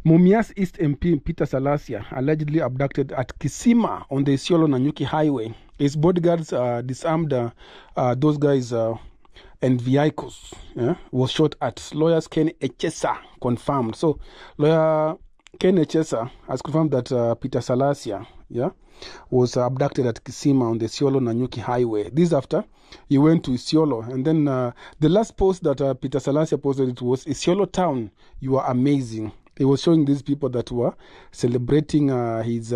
Mumias East MP Peter Salasya allegedly abducted at Kisima on the Isiolo-Nanyuki highway. His bodyguards disarmed those guys and vehicles. Was shot at. Lawyers Ken Echesa confirmed. So, lawyer Ken Echesa has confirmed that Peter Salasya was abducted at Kisima on the Isiolo-Nanyuki highway. This after he went to Isiolo. And then the last post that Peter Salasya posted, it was, Isiolo town, you are amazing. He was showing these people that were celebrating his...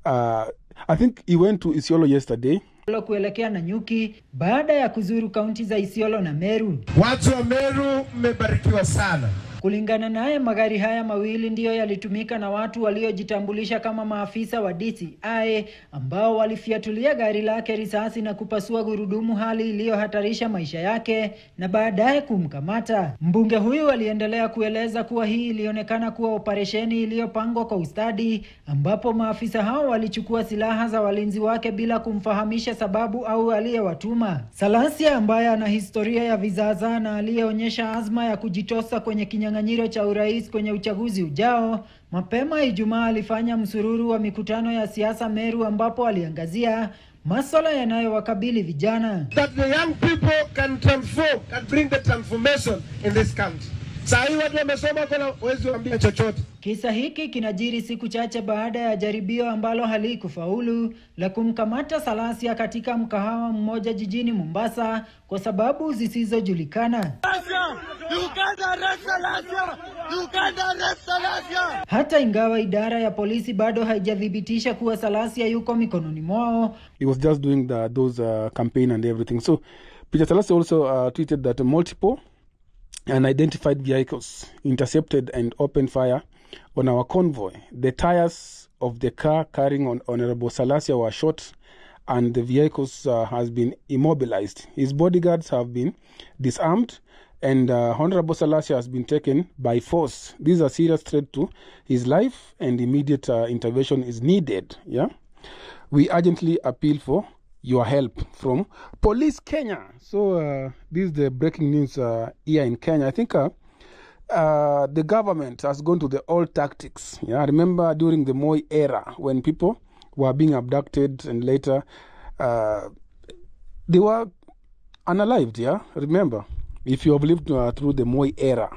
I think he went to Isiolo yesterday. Kuelekea Nanyuki baada ya kuzuru kaunti za Isiolo na Meru. Watu wa Meru mmebarikiwa sana. Kulingana naye, magari haya mawili ndiyo yalitumika na watu waliojitambulisha kama maafisa wa DCI ambao walifiatulia gari lake risasi na kupasua gurudumu, hali iliyohatarisha maisha yake na baadaye kumkamata. Mbunge huyu aliendelea kueleza kuwa hii ilionekana kuwa operesheni iliyopangwa kwa ustadi, ambapo maafisa hao walichukua silaha za walinzi wake bila kumfahamisha sababu au aliyewatuma. Salasya, ambaye ana historia ya vizaza na aliyeonyesha azma ya kujitosa kwenye kinyang'anyiro cha urais kwenye uchaguzi ujao, mapema Ijumaa alifanya msururu wa mikutano ya siasa Meru, ambapo aliangazia masuala yanayowakabili vijana. That the young people can transform, can bring the transformation in this country. Sahi watu wamesoma, kuna uwezo kuambia chochote. Kisa hiki kinajiri siku chache baada ya jaribio ambalo halikufaulu la kumkamata Salasya katika mkahawa mmoja jijini Mombasa kwa sababu zisizojulikana. Hata ingawa idara ya polisi bado haijathibitisha kuwa Salasya yuko mikononi mwao. He was just doing those campaign and everything. So Peter Salasya also tweeted that multiple unidentified vehicles intercepted and opened fire on our convoy. The tires of the car carrying on Honorable Salasya were shot and the vehicles has been immobilized. His bodyguards have been disarmed and Honorable Salasya has been taken by force. This is a serious threat to his life and immediate intervention is needed. We urgently appeal for your help from Police Kenya. So this is the breaking news here in Kenya. I think the government has gone to the old tactics. I remember during the Moi era when people were being abducted and later they were unalived. Remember, if you have lived through the Moi era.